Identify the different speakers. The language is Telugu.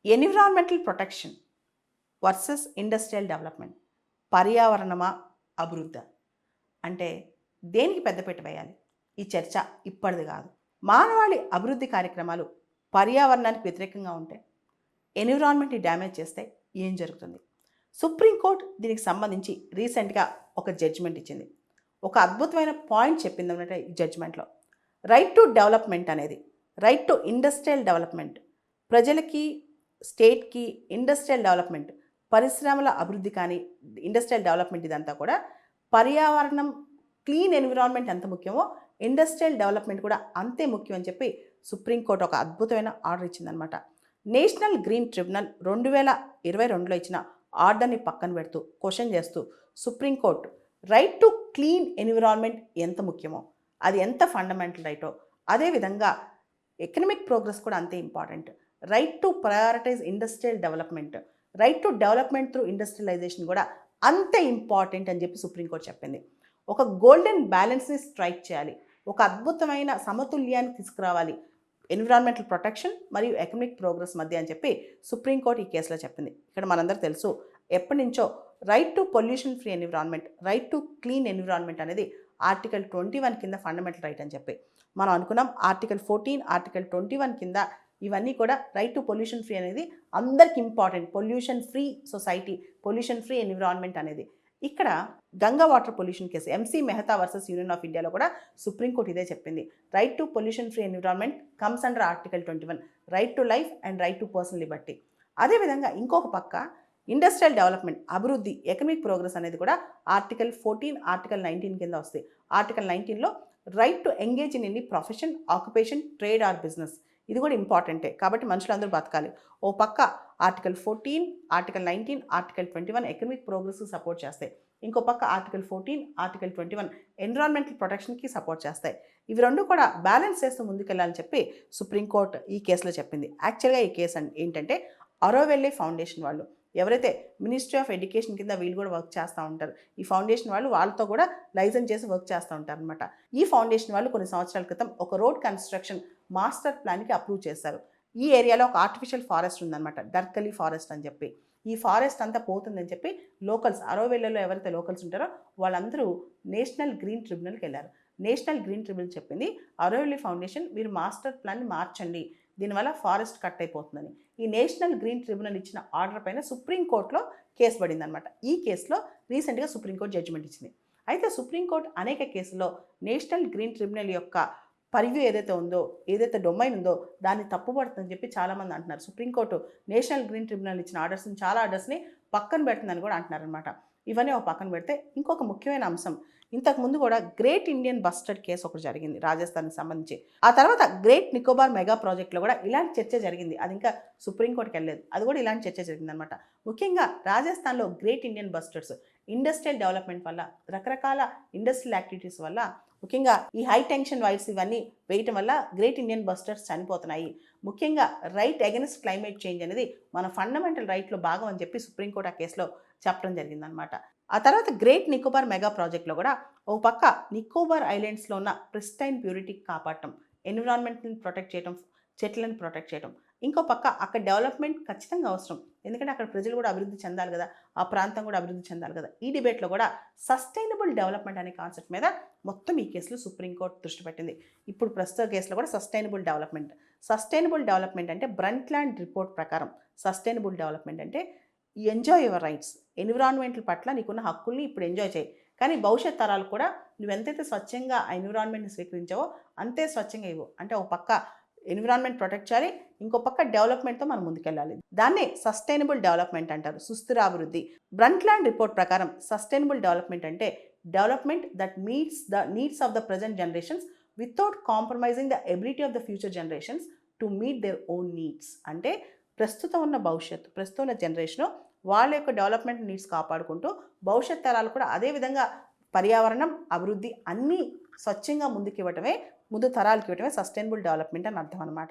Speaker 1: Environmental protection versus industrial development. పర్యావరణమా అభివృద్ధా? అంటే దేనికి పెద్దపీట వేయాలి? ఈ చర్చ ఇప్పటిది కాదు. మానవాళి అభివృద్ధి కార్యక్రమాలు పర్యావరణానికి వ్యతిరేకంగా ఉంటే, ఎన్విరాన్మెంట్ని డ్యామేజ్ చేస్తే ఏం జరుగుతుంది? సుప్రీంకోర్టు దీనికి సంబంధించి రీసెంట్గా ఒక జడ్జిమెంట్ ఇచ్చింది. ఒక అద్భుతమైన పాయింట్ చెప్పింది అన్నట్టు ఈ జడ్జిమెంట్లో. రైట్ టు డెవలప్మెంట్ అనేది, రైట్ టు ఇండస్ట్రియల్ డెవలప్మెంట్, ప్రజలకి స్టేట్కి ఇండస్ట్రియల్ డెవలప్మెంట్, పరిశ్రమల అభివృద్ధి కానీ ఇండస్ట్రియల్ డెవలప్మెంట్ ఇదంతా కూడా పర్యావరణం, క్లీన్ ఎన్విరాన్మెంట్ ఎంత ముఖ్యమో ఇండస్ట్రియల్ డెవలప్మెంట్ కూడా అంతే ముఖ్యం అని చెప్పి సుప్రీంకోర్టు ఒక అద్భుతమైన ఆర్డర్ ఇచ్చిందనమాట. నేషనల్ గ్రీన్ ట్రిబ్యునల్ 2022లో ఇచ్చిన ఆర్డర్ని పక్కన పెడుతూ క్వశ్చన్ చేస్తూ supreme court right to clean environment ఎంత ముఖ్యమో, అది ఎంత ఫండమెంటల్ రైటో, అదేవిధంగా ఎకనమిక్ ప్రోగ్రెస్ కూడా అంతే important. Right to prioritize industrial development, right to development through industrialization కూడా అంతే ఇంపార్టెంట్ అని చెప్పి సుప్రీంకోర్టు చెప్పింది. ఒక గోల్డెన్ బ్యాలెన్స్ని స్ట్రైక్ చేయాలి, ఒక అద్భుతమైన సమతుల్యాన్ని తీసుకురావాలి ఎన్విరాన్మెంటల్ ప్రొటెక్షన్ మరియు ఎకనమిక్ ప్రోగ్రెస్ మధ్య అని చెప్పి సుప్రీంకోర్టు ఈ కేసులో చెప్పింది. ఇక్కడ మనందరూ తెలుసు, ఎప్పటి నుంచో right to pollution free environment, right to clean environment అనేది ఆర్టికల్ 21 కింద ఫండమెంటల్ రైట్ అని చెప్పి మనం అనుకున్నాం. ఆర్టికల్ 14, ఆర్టికల్ 21 కింద ఇవన్నీ కూడా రైట్ టు పొల్యూషన్ ఫ్రీ అనేది అందరికి important. Pollution free society, pollution free environment అనేది. ఇక్కడ Ganga water pollution case MC Mehta versus union of ఇండియాలో కూడా సుప్రీంకోర్టు ఇదే చెప్పింది. Right to pollution free environment comes under article 21, right to life and right to personal liberty. అదేవిధంగా ఇంకొక పక్క ఇండస్ట్రియల్ డెవలప్మెంట్, అభివృద్ధి, ఎకనమిక్ ప్రోగ్రెస్ అనేది కూడా ఆర్టికల్ 14, ఆర్టికల్ 19 కింద వస్తాయి. ఆర్టికల్ 19లో right to engage in any profession, occupation, trade are business, ఇది కూడా ఇంపార్టెంటే. కాబట్టి మనుషులందరూ బతకాలి. ఓ పక్క ఆర్టికల్ 14, ఆర్టికల్ 19, ఆర్టికల్ 21 ఎకనమిక్ ప్రోగ్రెస్కి సపోర్ట్ చేస్తాయి. ఇంకో పక్క ఆర్టికల్ 14, ఆర్టికల్ 21 ఎన్విరాన్మెంటల్ ప్రొటెక్షన్కి సపోర్ట్ చేస్తాయి. ఇవి రెండు కూడా బ్యాలెన్స్ చేస్తూ ముందుకెళ్ళాలని చెప్పి సుప్రీంకోర్టు ఈ కేసులో చెప్పింది. యాక్చువల్గా ఈ కేసు ఏంటంటే, అరోవెల్లే ఫౌండేషన్ వాళ్ళు, ఎవరైతే మినిస్ట్రీ ఆఫ్ ఎడ్యుకేషన్ కింద వీళ్ళు కూడా వర్క్ చేస్తూ ఉంటారు, ఈ ఫౌండేషన్ వాళ్ళు వాళ్ళతో కూడా లైసెన్స్ చేసి వర్క్ చేస్తూ ఉంటారు అనమాట. ఈ ఫౌండేషన్ వాళ్ళు కొన్ని సంవత్సరాల క్రితం ఒక రోడ్ కన్స్ట్రక్షన్ మాస్టర్ ప్లాన్కి అప్రూవ్ చేశారు. ఈ ఏరియాలో ఒక ఆర్టిఫిషియల్ ఫారెస్ట్ ఉందన్నమాట, డర్కలీ ఫారెస్ట్ అని చెప్పి. ఈ ఫారెస్ట్ అంతా పోతుందని చెప్పి లోకల్స్, అరోవెల్లలో ఎవరైతే లోకల్స్ ఉంటారో వాళ్ళందరూ నేషనల్ గ్రీన్ ట్రిబ్యునల్కి వెళ్ళారు. నేషనల్ గ్రీన్ ట్రిబ్యునల్ చెప్పింది, అరోవెల్లీ ఫౌండేషన్ మీరు మాస్టర్ ప్లాన్ని మార్చండి, దీనివల్ల ఫారెస్ట్ కట్ అయిపోతుందని. ఈ నేషనల్ గ్రీన్ ట్రిబ్యునల్ ఇచ్చిన ఆర్డర్ పైన సుప్రీంకోర్టులో కేసు పడింది అనమాట. ఈ కేసులో రీసెంట్గా సుప్రీంకోర్టు జడ్జిమెంట్ ఇచ్చింది. అయితే సుప్రీంకోర్టు అనేక కేసుల్లో నేషనల్ గ్రీన్ ట్రిబ్యునల్ యొక్క పరివ్యూ ఏదైతే ఉందో, ఏదైతే డొమైన్ ఉందో దాన్ని తప్పుపడుతుందని చెప్పి చాలామంది అంటున్నారు. సుప్రీంకోర్టు నేషనల్ గ్రీన్ ట్రిబ్యునల్ ఇచ్చిన ఆర్డర్స్ని, చాలా ఆర్డర్స్ని పక్కన పెడుతుందని కూడా అంటున్నారనమాట. ఇవన్నీ ఒక పక్కన పెడితే ఇంకొక ముఖ్యమైన అంశం, ఇంతకుముందు కూడా గ్రేట్ ఇండియన్ బస్టర్డ్ కేసు ఒకటి జరిగింది రాజస్థాన్కి సంబంధించి. ఆ తర్వాత గ్రేట్ నికోబార్ మెగా ప్రాజెక్ట్లో కూడా ఇలాంటి చర్చ జరిగింది. అది ఇంకా సుప్రీంకోర్టుకి వెళ్ళలేదు, అది కూడా ఇలాంటి చర్చ జరిగిందనమాట. ముఖ్యంగా రాజస్థాన్లో great Indian bustards, industrial development వల్ల, రకరకాల ఇండస్ట్రియల్ యాక్టివిటీస్ వల్ల, ముఖ్యంగా ఈ హై టెన్షన్ వైర్స్ ఇవన్నీ వేయటం వల్ల గ్రేట్ ఇండియన్ బస్టర్స్ చనిపోతున్నాయి. ముఖ్యంగా రైట్ అగెన్స్ట్ క్లైమేట్ చేంజ్ అనేది మన ఫండమెంటల్ రైట్లో భాగం అని చెప్పి సుప్రీంకోర్టు ఆ కేసులో చెప్పడం జరిగిందనమాట. ఆ తర్వాత గ్రేట్ నికోబార్ మెగా ప్రాజెక్ట్లో కూడా ఒక పక్క నికోబార్ ఐలాండ్స్లో ఉన్న ప్రిస్టైన్ ప్యూరిటీ కాపాడటం, ఎన్విరాన్మెంట్ని ప్రొటెక్ట్ చేయడం, చెట్లను ప్రొటెక్ట్ చేయడం, ఇంకో పక్క అక్కడ డెవలప్మెంట్ ఖచ్చితంగా అవసరం, ఎందుకంటే అక్కడ ప్రజలు కూడా అభివృద్ధి చెందాలి కదా, ఆ ప్రాంతం కూడా అభివృద్ధి చెందాలి కదా. ఈ డిబేట్లో కూడా సస్టైనబుల్ డెవలప్మెంట్ అనే కాన్సెప్ట్ మీద మొత్తం ఈ కేసులో సుప్రీంకోర్టు దృష్టి పెట్టింది. ఇప్పుడు ప్రస్తుత కేసులో కూడా సస్టైనబుల్ డెవలప్మెంట్ అంటే బ్రంట్ల్యాండ్ రిపోర్ట్ ప్రకారం సస్టైనబుల్ డెవలప్మెంట్ అంటే ఎంజాయ్ యువర్ రైట్స్, ఎన్విరాన్మెంటల్ పట్ల నీకున్న హక్కుల్ని ఇప్పుడు ఎంజాయ్ చేయి, కానీ భవిష్యత్ తరాలు కూడా నువ్వు ఎంతైతే స్వచ్ఛంగా ఆ ఎన్విరాన్మెంట్ని స్వీకరించావో అంతే స్వచ్ఛంగా ఇవ్వు. అంటే ఒక పక్క ఎన్విరాన్మెంట్ ప్రొటెక్ట్ చేయాలి, ఇంకో పక్క డెవలప్మెంట్తో మనం ముందుకెళ్ళాలి. దాన్నే సస్టైనబుల్ డెవలప్మెంట్ అంటారు, సుస్థిర అభివృద్ధి. బ్రంట్ల్యాండ్ రిపోర్ట్ ప్రకారం సస్టైనబుల్ డెవలప్మెంట్ అంటే development that meets the needs of the present generations without compromising the ability of the future generations to meet their own needs. అంటే ప్రస్తుతం ఉన్న భవిష్యత్తు, ప్రస్తుతం ఉన్న జనరేషను వాళ్ళ యొక్క డెవలప్మెంట్ నీడ్స్ కాపాడుకుంటూ భవిష్యత్ తరాలు కూడా అదేవిధంగా పర్యావరణం, అభివృద్ధి అన్నీ స్వచ్ఛంగా ముందు తరాలకి ఇవ్వటమే సస్టైనబుల్ డెవలప్మెంట్ అని అర్థం అనమాట.